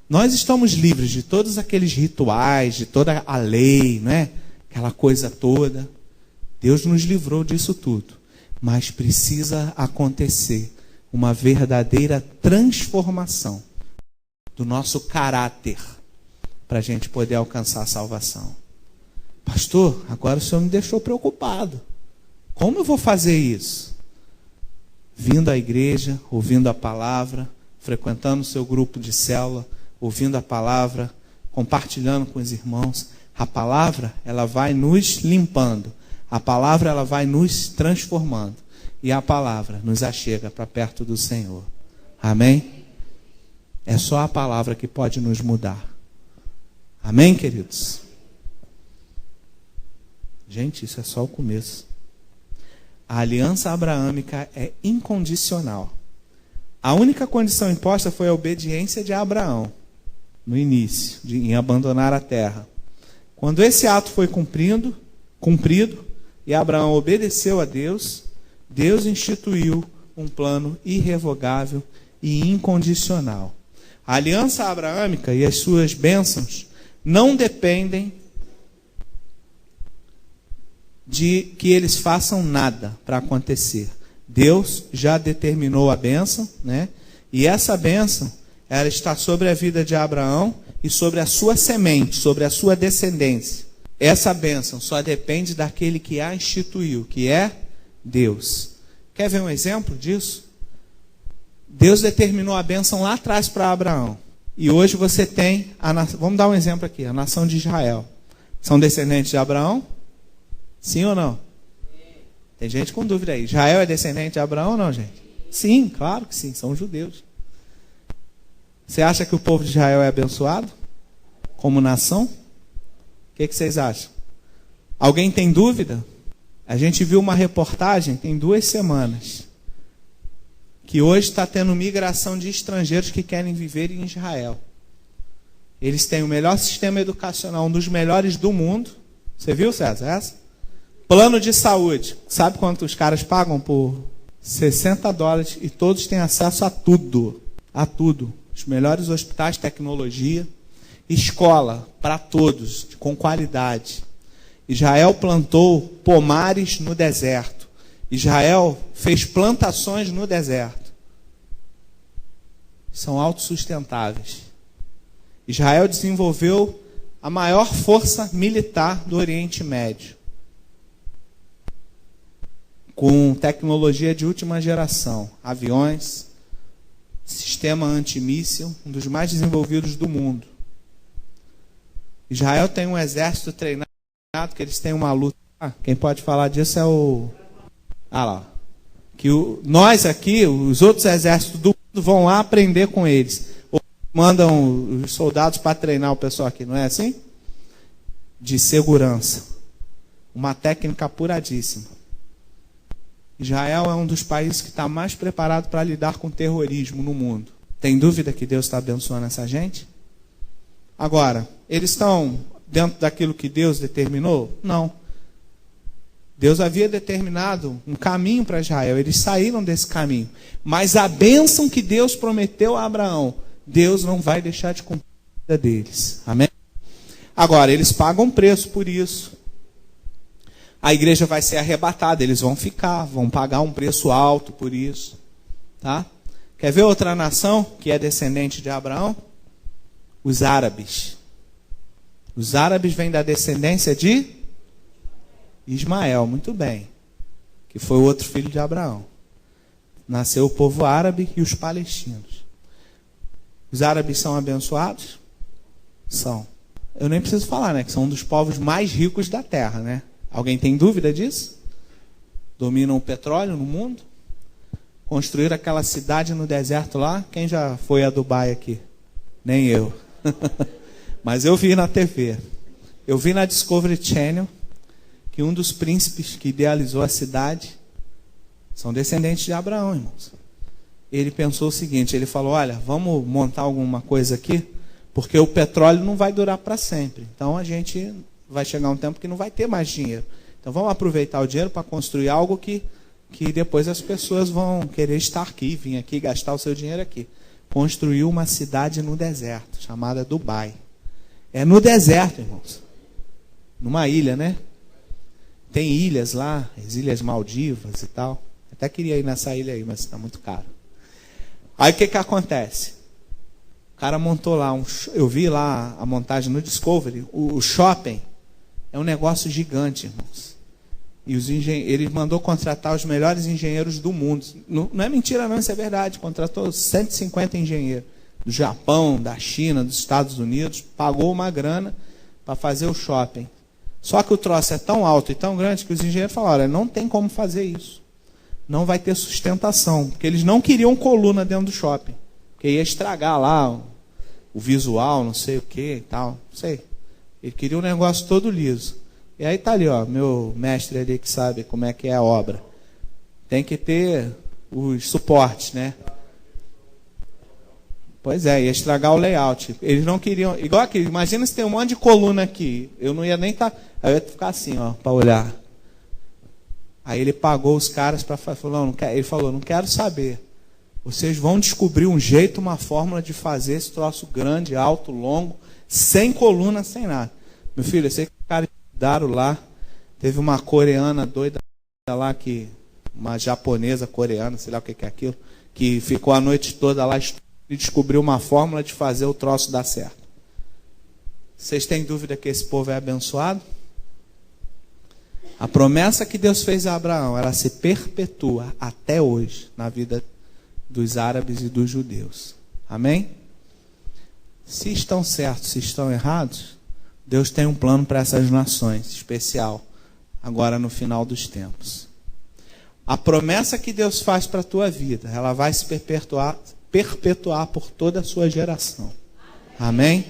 Nós estamos livres de todos aqueles rituais, de toda a lei, né? Aquela coisa toda. Deus nos livrou disso tudo. Mas precisa acontecer uma verdadeira transformação do nosso caráter para a gente poder alcançar a salvação. Pastor, agora o senhor me deixou preocupado. Como eu vou fazer isso? Vindo à igreja, ouvindo a palavra, frequentando o seu grupo de célula, ouvindo a palavra, compartilhando com os irmãos. A palavra, ela vai nos limpando. A palavra, ela vai nos transformando. E a palavra nos achega para perto do Senhor. Amém? É só a palavra que pode nos mudar. Amém, queridos? Gente, isso é só o começo. A aliança abraâmica é incondicional. A única condição imposta foi a obediência de Abraão, no início, em abandonar a terra. Quando esse ato foi cumprido, e Abraão obedeceu a Deus, Deus instituiu um plano irrevogável e incondicional. A aliança abraâmica e as suas bênçãos não dependem de que eles façam nada para acontecer. Deus já determinou a bênção, né? E essa bênção, ela está sobre a vida de Abraão e sobre a sua semente, sobre a sua descendência. Essa bênção só depende daquele que a instituiu, que é Deus. Quer ver um exemplo disso? Deus determinou a bênção lá atrás para Abraão. E hoje você tem, vamos dar um exemplo aqui, a nação de Israel. São descendentes de Abraão? Sim ou não? Tem gente com dúvida aí. Israel é descendente de Abraão ou não, gente? Sim, claro que sim, são judeus. Você acha que o povo de Israel é abençoado? Como nação? O que vocês acham? Alguém tem dúvida? A gente viu uma reportagem, tem 2 semanas, que hoje está tendo migração de estrangeiros que querem viver em Israel. Eles têm o melhor sistema educacional, um dos melhores do mundo. Você viu, César, essa? Plano de saúde. Sabe quanto os caras pagam por $60 e todos têm acesso a tudo. A tudo. Os melhores hospitais, tecnologia. Escola para todos, com qualidade. Israel plantou pomares no deserto. Israel fez plantações no deserto. São autossustentáveis. Israel desenvolveu a maior força militar do Oriente Médio, com tecnologia de última geração, aviões, sistema antimíssil, um dos mais desenvolvidos do mundo. Israel tem um exército treinado, que eles têm uma luta. Quem pode falar disso é o... lá. Nós aqui, os outros exércitos do mundo, vão lá aprender com eles. Ou mandam os soldados para treinar o pessoal aqui, não é assim? De segurança. Uma técnica apuradíssima. Israel é um dos países que está mais preparado para lidar com terrorismo no mundo. Tem dúvida que Deus está abençoando essa gente? Agora, eles estão dentro daquilo que Deus determinou? Não. Deus havia determinado um caminho para Israel. Eles saíram desse caminho. Mas a bênção que Deus prometeu a Abraão, Deus não vai deixar de cumprir a vida deles. Amém? Agora, eles pagam preço por isso. A igreja vai ser arrebatada, eles vão ficar, vão pagar um preço alto por isso. Tá? Quer ver outra nação que é descendente de Abraão? Os árabes. Os árabes vêm da descendência de Ismael, muito bem. Que foi o outro filho de Abraão. Nasceu o povo árabe e os palestinos. Os árabes são abençoados? São. Eu nem preciso falar, né? Que são um dos povos mais ricos da terra, né? Alguém tem dúvida disso? Dominam o petróleo no mundo? Construíram aquela cidade no deserto lá? Quem já foi a Dubai aqui? Nem eu. Mas eu vi na TV. Eu vi na Discovery Channel que um dos príncipes que idealizou a cidade são descendentes de Abraão, irmãos. Ele pensou o seguinte, ele falou, olha, vamos montar alguma coisa aqui, porque o petróleo não vai durar para sempre. Então a gente vai chegar um tempo que não vai ter mais dinheiro. Então vamos aproveitar o dinheiro para construir algo que depois as pessoas vão querer estar aqui, vir aqui, gastar o seu dinheiro aqui. Construiu uma cidade no deserto, chamada Dubai. É no deserto, irmãos. Numa ilha, né? Tem ilhas lá, as Ilhas Maldivas e tal. Até queria ir nessa ilha aí, mas está muito caro. Aí o que acontece? O cara montou lá, eu vi lá a montagem no Discovery, o shopping é um negócio gigante, irmãos. E ele mandou contratar os melhores engenheiros do mundo. Não é mentira não, isso é verdade. Contratou 150 engenheiros do Japão, da China, dos Estados Unidos. Pagou uma grana para fazer o shopping. Só que o troço é tão alto e tão grande que os engenheiros falaram, olha, não tem como fazer isso. Não vai ter sustentação. Porque eles não queriam coluna dentro do shopping. Porque ia estragar lá o visual, não sei o que e tal. Não sei. Ele queria um negócio todo liso. E aí tá ali, ó, meu mestre ali que sabe como é que é a obra. Tem que ter os suportes, né? Pois é, ia estragar o layout. Eles não queriam... Igual aqui, imagina se tem um monte de coluna aqui. Eu não ia nem estar... Aí eu ia ficar assim, ó, para olhar. Aí ele pagou os caras para... Ele falou, não quero saber. Vocês vão descobrir um jeito, uma fórmula de fazer esse troço grande, alto, longo, sem coluna, sem nada. Meu filho, eu sei que os caras estudaram lá, teve uma coreana doida lá, uma japonesa coreana, sei lá o que é aquilo, que ficou a noite toda lá e descobriu uma fórmula de fazer o troço dar certo. Vocês têm dúvida que esse povo é abençoado? A promessa que Deus fez a Abraão, ela se perpetua até hoje na vida dos árabes e dos judeus. Amém? Se estão certos, se estão errados, Deus tem um plano para essas nações, especial, agora no final dos tempos. A promessa que Deus faz para a tua vida, ela vai se perpetuar por toda a sua geração. Amém?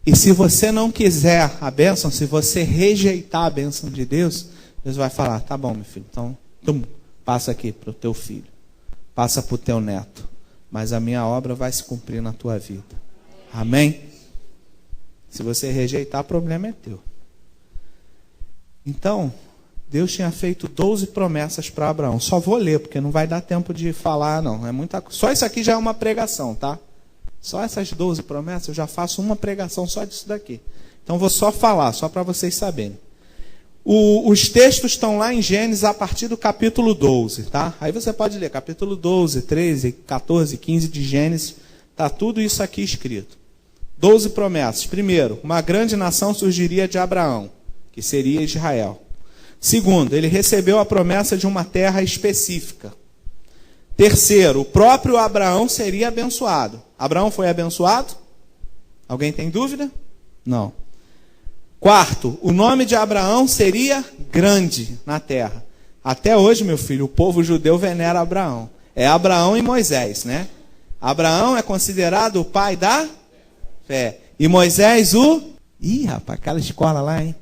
E se você não quiser a bênção, se você rejeitar a bênção de Deus, Deus vai falar, tá bom, meu filho, então passa aqui para o teu filho, passa para o teu neto, mas a minha obra vai se cumprir na tua vida. Amém? Se você rejeitar, o problema é teu. Então, Deus tinha feito 12 promessas para Abraão. Só vou ler, porque não vai dar tempo de falar, não. É muita... Só isso aqui já é uma pregação, tá? Só essas 12 promessas, eu já faço uma pregação só disso daqui. Então, vou só falar, só para vocês saberem. Os textos estão lá em Gênesis a partir do capítulo 12, tá? Aí você pode ler capítulo 12, 13, 14, 15 de Gênesis. Está tudo isso aqui escrito. 12 promessas. Primeiro, uma grande nação surgiria de Abraão, que seria Israel. Segundo, ele recebeu a promessa de uma terra específica. Terceiro, o próprio Abraão seria abençoado. Abraão foi abençoado? Alguém tem dúvida? Não. Quarto, o nome de Abraão seria grande na terra. Até hoje, meu filho, o povo judeu venera Abraão. É Abraão e Moisés, né? Abraão é considerado o pai da fé. E Moisés Ih, rapaz, aquela escola lá, hein?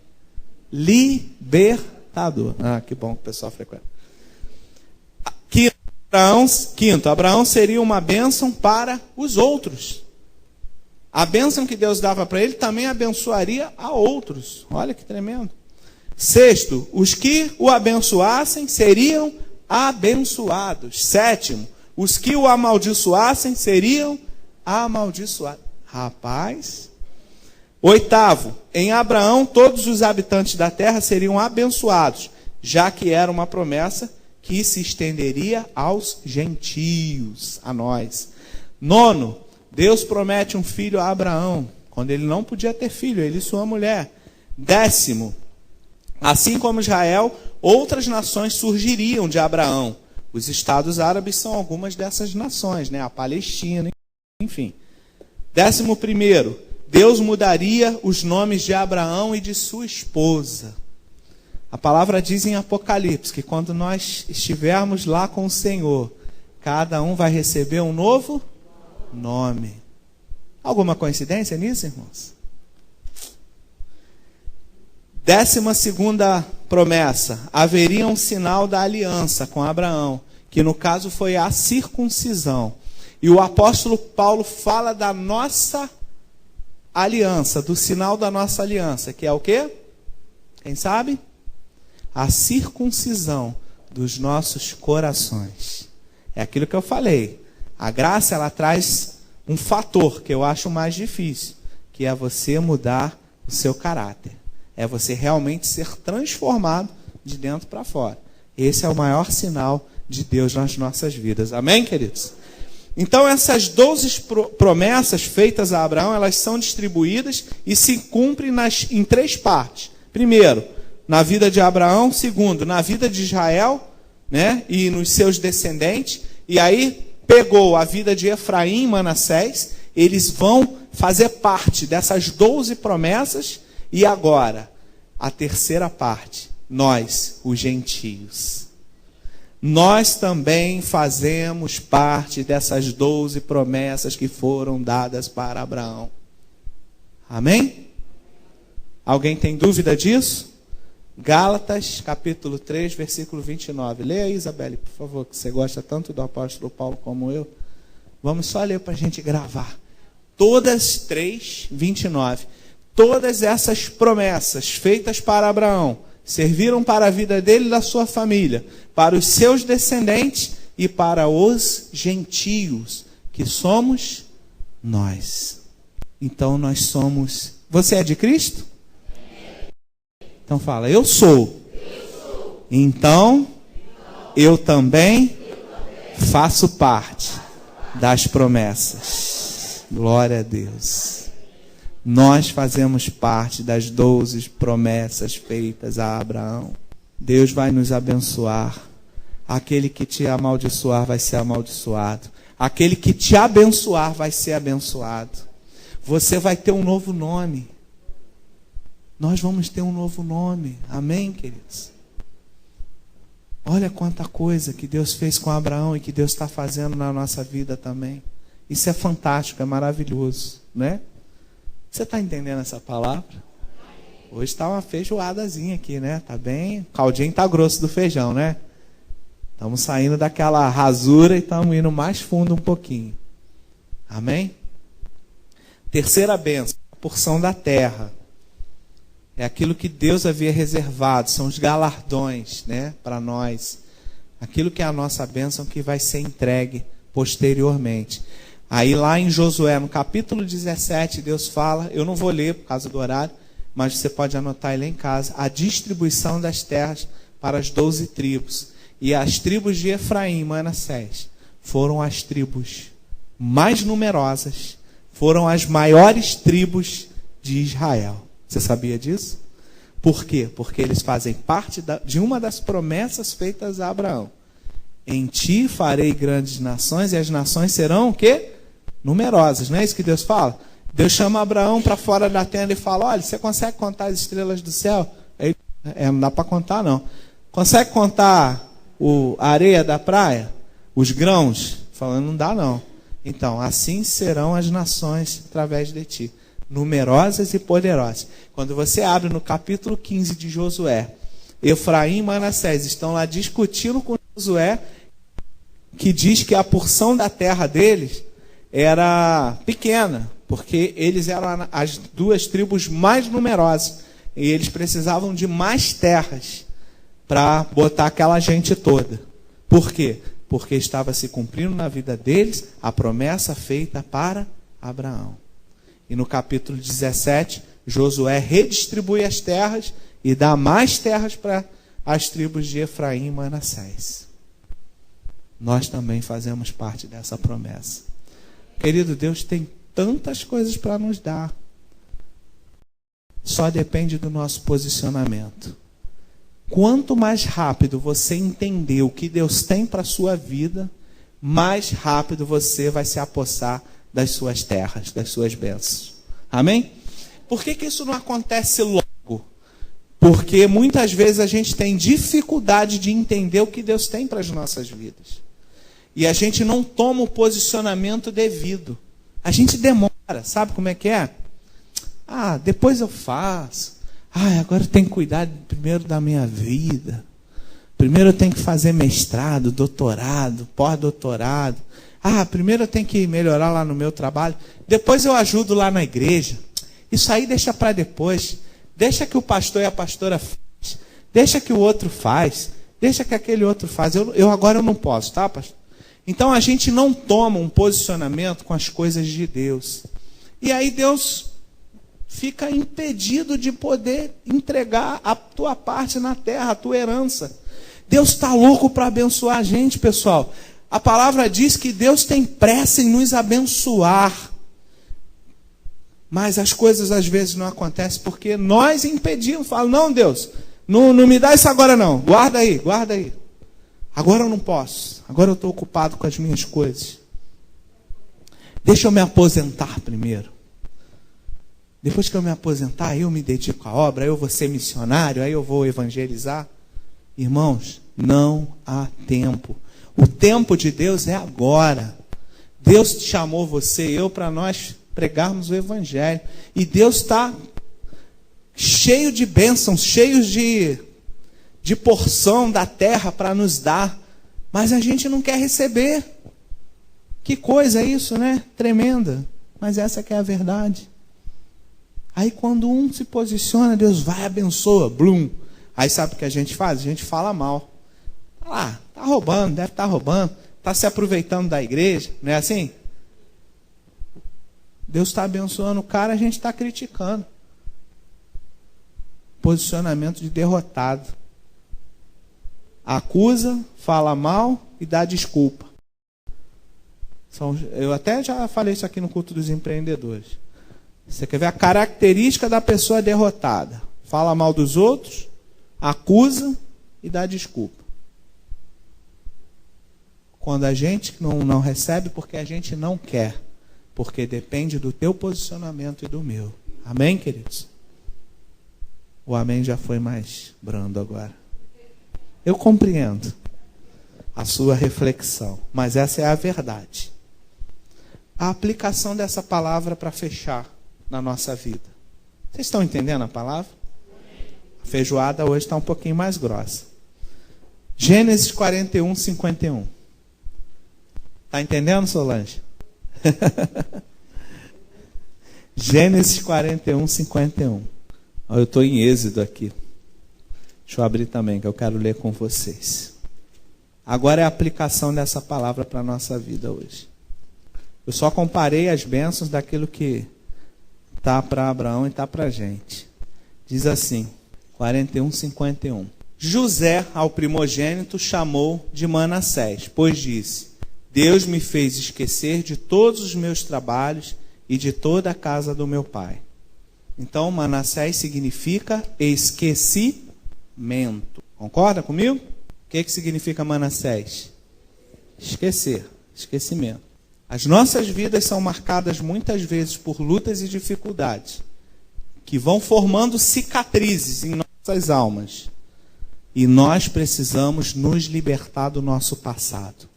Libertador. Ah, que bom que o pessoal frequenta. Quinto, Abraão seria uma bênção para os outros. A bênção que Deus dava para ele também abençoaria a outros. Olha que tremendo. Sexto, os que o abençoassem seriam abençoados. Sétimo, os que o amaldiçoassem seriam amaldiçoados. Rapaz. Oitavo, em Abraão todos os habitantes da terra seriam abençoados, já que era uma promessa que se estenderia aos gentios, a nós. Nono, Deus promete um filho a Abraão, quando ele não podia ter filho, ele e sua mulher. Décimo, assim como Israel, outras nações surgiriam de Abraão. Os estados árabes são algumas dessas nações, né? A Palestina, enfim. 11º, Deus mudaria os nomes de Abraão e de sua esposa. A palavra diz em Apocalipse que quando nós estivermos lá com o Senhor, cada um vai receber um novo nome. Alguma coincidência nisso, irmãos? 12ª promessa, haveria um sinal da aliança com Abraão, que no caso foi a circuncisão. E o apóstolo Paulo fala da nossa aliança, do sinal da nossa aliança, que é o quê? Quem sabe? A circuncisão dos nossos corações. É aquilo que eu falei. A graça, ela traz um fator que eu acho mais difícil, que é você mudar o seu caráter. É você realmente ser transformado de dentro para fora. Esse é o maior sinal de Deus nas nossas vidas. Amém, queridos? Então, essas 12 promessas feitas a Abraão, elas são distribuídas e se cumprem em 3 partes. Primeiro, na vida de Abraão. Segundo, na vida de Israel, né, e nos seus descendentes. E aí, pegou a vida de Efraim e Manassés. Eles vão fazer parte dessas 12 promessas. E agora, a terceira parte, nós, os gentios. Nós também fazemos parte dessas 12 promessas que foram dadas para Abraão. Amém? Alguém tem dúvida disso? Gálatas, capítulo 3, versículo 29. Leia aí, Isabelle, por favor, que você gosta tanto do apóstolo Paulo como eu. Vamos só ler para a gente gravar. Todas 3, 29. Todas essas promessas feitas para Abraão serviram para a vida dele e da sua família, para os seus descendentes e para os gentios, que somos nós. Então nós somos... Você é de Cristo? Então fala, eu sou. Então, eu também faço parte das promessas. Glória a Deus. Nós fazemos parte das 12 promessas feitas a Abraão. Deus vai nos abençoar. Aquele que te amaldiçoar vai ser amaldiçoado. Aquele que te abençoar vai ser abençoado. Você vai ter um novo nome. Nós vamos ter um novo nome. Amém, queridos? Olha quanta coisa que Deus fez com Abraão e que Deus está fazendo na nossa vida também. Isso é fantástico, é maravilhoso, né? Você está entendendo essa palavra? Hoje está uma feijoadazinha aqui, né? Tá bem, o caldinho está grosso do feijão, né? Estamos saindo daquela rasura e estamos indo mais fundo um pouquinho. Amém? Terceira bênção, a porção da terra. É aquilo que Deus havia reservado, são os galardões, né, para nós. Aquilo que é a nossa bênção que vai ser entregue posteriormente. Aí lá em Josué, no capítulo 17, Deus fala, eu não vou ler por causa do horário, mas você pode anotar aí lá em casa, a distribuição das terras para as 12 tribos. E as tribos de Efraim e Manassés foram as tribos mais numerosas, foram as maiores tribos de Israel. Você sabia disso? Por quê? Porque eles fazem parte de uma das promessas feitas a Abraão. Em ti farei grandes nações e as nações serão o quê? Numerosas. Não é isso que Deus fala? Deus chama Abraão para fora da tenda e fala, olha, você consegue contar as estrelas do céu? Aí, não dá para contar não. Consegue contar a areia da praia? Os grãos? Falando, não dá não. Então, assim serão as nações através de ti. Numerosas e poderosas. Quando você abre no capítulo 15 de Josué, Efraim e Manassés estão lá discutindo com Josué, que diz que a porção da terra deles era pequena, porque eles eram as 2 tribos mais numerosas, e eles precisavam de mais terras para botar aquela gente toda. Por quê? Porque estava se cumprindo na vida deles a promessa feita para Abraão. E no capítulo 17, Josué redistribui as terras e dá mais terras para as tribos de Efraim e Manassés. Nós também fazemos parte dessa promessa. Querido, Deus tem tantas coisas para nos dar. Só depende do nosso posicionamento. Quanto mais rápido você entender o que Deus tem para a sua vida, mais rápido você vai se apossar das suas terras, das suas bênçãos. Amém? Por que isso não acontece logo? Porque muitas vezes a gente tem dificuldade de entender o que Deus tem para as nossas vidas. E a gente não toma o posicionamento devido. A gente demora, sabe como é que é? Depois eu faço. Agora eu tenho que cuidar primeiro da minha vida. Primeiro eu tenho que fazer mestrado, doutorado, pós-doutorado. Primeiro eu tenho que melhorar lá no meu trabalho. Depois eu ajudo lá na igreja. Isso aí deixa para depois. Deixa que o pastor e a pastora faz. Deixa que o outro faz. Deixa que aquele outro faz. Agora eu não posso, tá, pastor? Então a gente não toma um posicionamento com as coisas de Deus. E aí Deus fica impedido de poder entregar a tua parte na terra, a tua herança. Deus está louco para abençoar a gente, pessoal. A palavra diz que Deus tem pressa em nos abençoar. Mas as coisas às vezes não acontecem porque nós impedimos. Fala, não, Deus, não me dá isso agora não. Guarda aí. Agora eu não posso. Agora eu estou ocupado com as minhas coisas. Deixa eu me aposentar primeiro. Depois que eu me aposentar, aí eu me dedico à obra, aí eu vou ser missionário, aí eu vou evangelizar. Irmãos, não há tempo. O tempo de Deus é agora. Deus chamou você e eu para nós pregarmos o evangelho. E Deus está cheio de bênçãos, cheio de porção da terra para nos dar. Mas a gente não quer receber. Que coisa é isso, né? Tremenda. Mas essa que é a verdade. Aí quando um se posiciona, Deus vai, abençoa, blum. Aí sabe o que a gente faz? A gente fala mal. Tá roubando, deve estar roubando, está se aproveitando da igreja, não é assim? Deus está abençoando o cara, a gente está criticando. Posicionamento de derrotado. Acusa, fala mal e dá desculpa. Eu até já falei isso aqui no culto dos empreendedores. Você quer ver a característica da pessoa derrotada? Fala mal dos outros, acusa e dá desculpa. Quando a gente não recebe, porque a gente não quer. Porque depende do teu posicionamento e do meu. Amém, queridos? O amém já foi mais brando agora. Eu compreendo a sua reflexão, mas essa é a verdade. A aplicação dessa palavra para fechar na nossa vida. Vocês estão entendendo a palavra? A feijoada hoje está um pouquinho mais grossa. Gênesis 41, 51. Está entendendo, Solange? Gênesis 41, 51. Eu estou em Êxodo aqui. Deixa eu abrir também, que eu quero ler com vocês. Agora é a aplicação dessa palavra para a nossa vida hoje. Eu só comparei as bênçãos daquilo que está para Abraão e está para a gente. Diz assim, 41, 51. José, ao primogênito, chamou de Manassés, pois disse: Deus me fez esquecer de todos os meus trabalhos e de toda a casa do meu pai. Então, Manassés significa esquecimento. Concorda comigo? O que significa Manassés? Esquecer, esquecimento. As nossas vidas são marcadas muitas vezes por lutas e dificuldades, que vão formando cicatrizes em nossas almas. E nós precisamos nos libertar do nosso passado.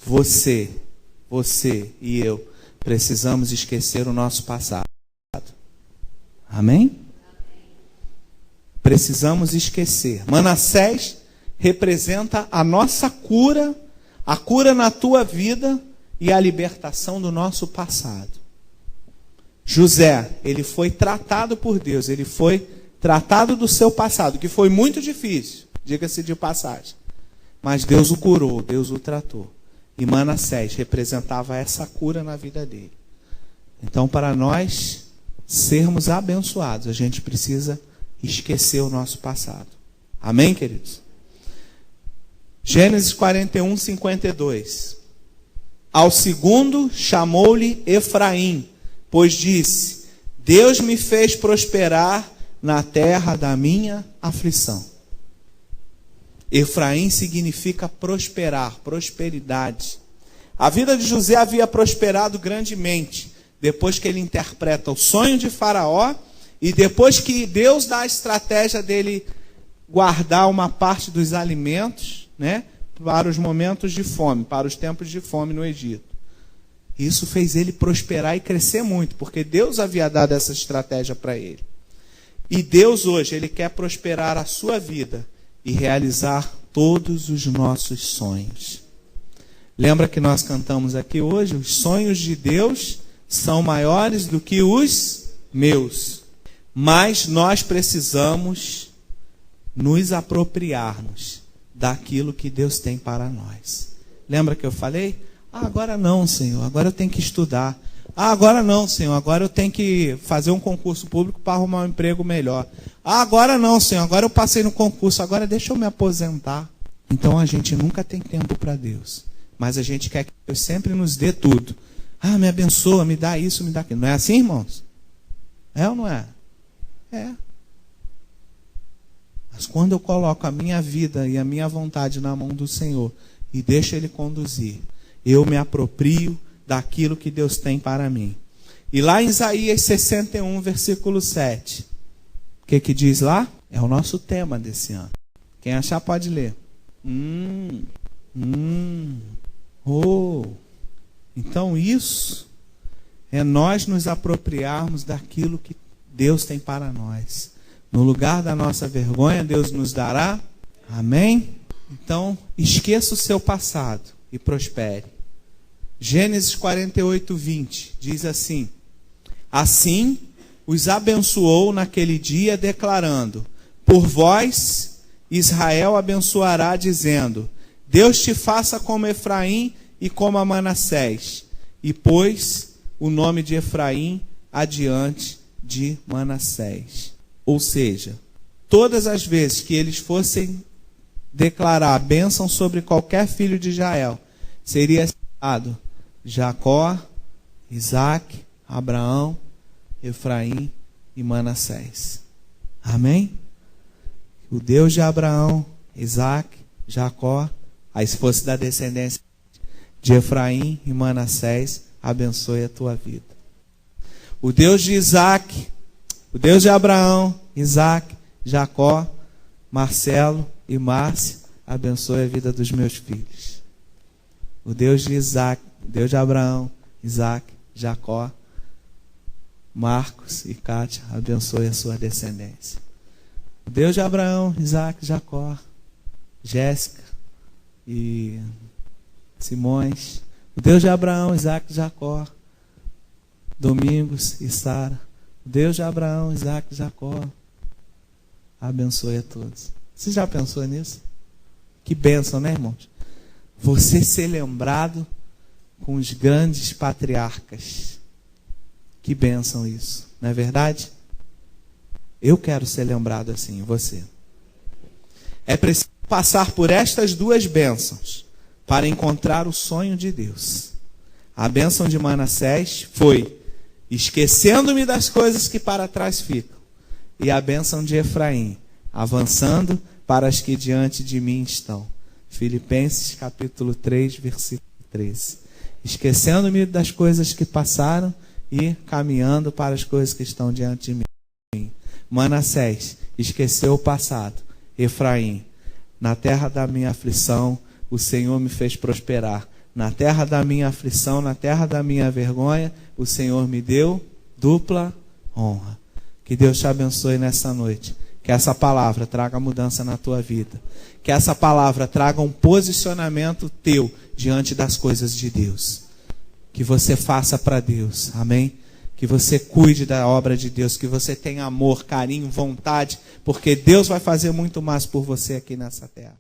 Você e eu precisamos esquecer o nosso passado. Amém? Precisamos esquecer. Manassés representa a nossa cura, a cura na tua vida e a libertação do nosso passado. José, ele foi tratado por Deus, ele foi tratado do seu passado, que foi muito difícil, diga-se de passagem. Mas Deus o curou, Deus o tratou. E Manassés representava essa cura na vida dele. Então, para nós sermos abençoados, a gente precisa esquecer o nosso passado. Amém, queridos? Gênesis 41, 52. Ao segundo chamou-lhe Efraim, pois disse: Deus me fez prosperar na terra da minha aflição. Efraim significa prosperar, prosperidade. A vida de José havia prosperado grandemente, depois que ele interpreta o sonho de Faraó, e depois que Deus dá a estratégia dele guardar uma parte dos alimentos, né, para os momentos de fome, para os tempos de fome no Egito. Isso fez ele prosperar e crescer muito, porque Deus havia dado essa estratégia para ele. E Deus hoje, ele quer prosperar a sua vida e realizar todos os nossos sonhos. Lembra que nós cantamos aqui hoje? Os sonhos de Deus são maiores do que os meus. Mas nós precisamos nos apropriarmos daquilo que Deus tem para nós. Lembra que eu falei? Agora não, Senhor, agora eu tenho que estudar. Agora não, Senhor, agora eu tenho que fazer um concurso público para arrumar um emprego melhor. Agora não, Senhor, agora eu passei no concurso, agora deixa eu me aposentar. Então a gente nunca tem tempo para Deus. Mas a gente quer que Deus sempre nos dê tudo. Me abençoa, me dá isso, me dá aquilo. Não é assim, irmãos? É ou não é? É. Mas quando eu coloco a minha vida e a minha vontade na mão do Senhor e deixo Ele conduzir, eu me aproprio daquilo que Deus tem para mim. E lá em Isaías 61, versículo 7, o que diz lá? É o nosso tema desse ano. Quem achar pode ler. Então isso é nós nos apropriarmos daquilo que Deus tem para nós. No lugar da nossa vergonha, Deus nos dará. Amém? Então, esqueça o seu passado e prospere. Gênesis 48, 20 diz assim: Assim os abençoou naquele dia, declarando: Por vós Israel abençoará, dizendo: Deus te faça como Efraim e como a Manassés. E pôs o nome de Efraim adiante de Manassés. Ou seja, todas as vezes que eles fossem declarar a bênção sobre qualquer filho de Israel, seria citado Jacó, Isaac, Abraão, Efraim e Manassés. Amém? O Deus de Abraão, Isaac, Jacó, aí se fosse da descendência de Efraim e Manassés, abençoe a tua vida. O Deus de Isaac, o Deus de Abraão, Isaac, Jacó, Marcelo e Márcia, abençoe a vida dos meus filhos. O Deus de Isaac, o Deus de Abraão, Isaac, Jacó, Marcos e Kátia, abençoe a sua descendência. O Deus de Abraão, Isaac, Jacó, Jéssica e Simões. O Deus de Abraão, Isaac, Jacó, Domingos e Sara. O Deus de Abraão, Isaac, Jacó, abençoe a todos. Você já pensou nisso? Que bênção, né, irmãos? Você ser lembrado com os grandes patriarcas. Que bênção isso, não é verdade? Eu quero ser lembrado assim, você. É preciso passar por estas duas bênçãos para encontrar o sonho de Deus. A bênção de Manassés foi esquecendo-me das coisas que para trás ficam. E a bênção de Efraim, avançando para as que diante de mim estão. Filipenses capítulo 3, versículo 13. Esquecendo-me das coisas que passaram e caminhando para as coisas que estão diante de mim. Manassés esqueceu o passado. Efraim, na terra da minha aflição, o Senhor me fez prosperar. Na terra da minha aflição, na terra da minha vergonha, o Senhor me deu dupla honra. Que Deus te abençoe nessa noite. Que essa palavra traga mudança na tua vida. Que essa palavra traga um posicionamento teu diante das coisas de Deus. Que você faça para Deus. Amém? Que você cuide da obra de Deus. Que você tenha amor, carinho, vontade. Porque Deus vai fazer muito mais por você aqui nessa terra.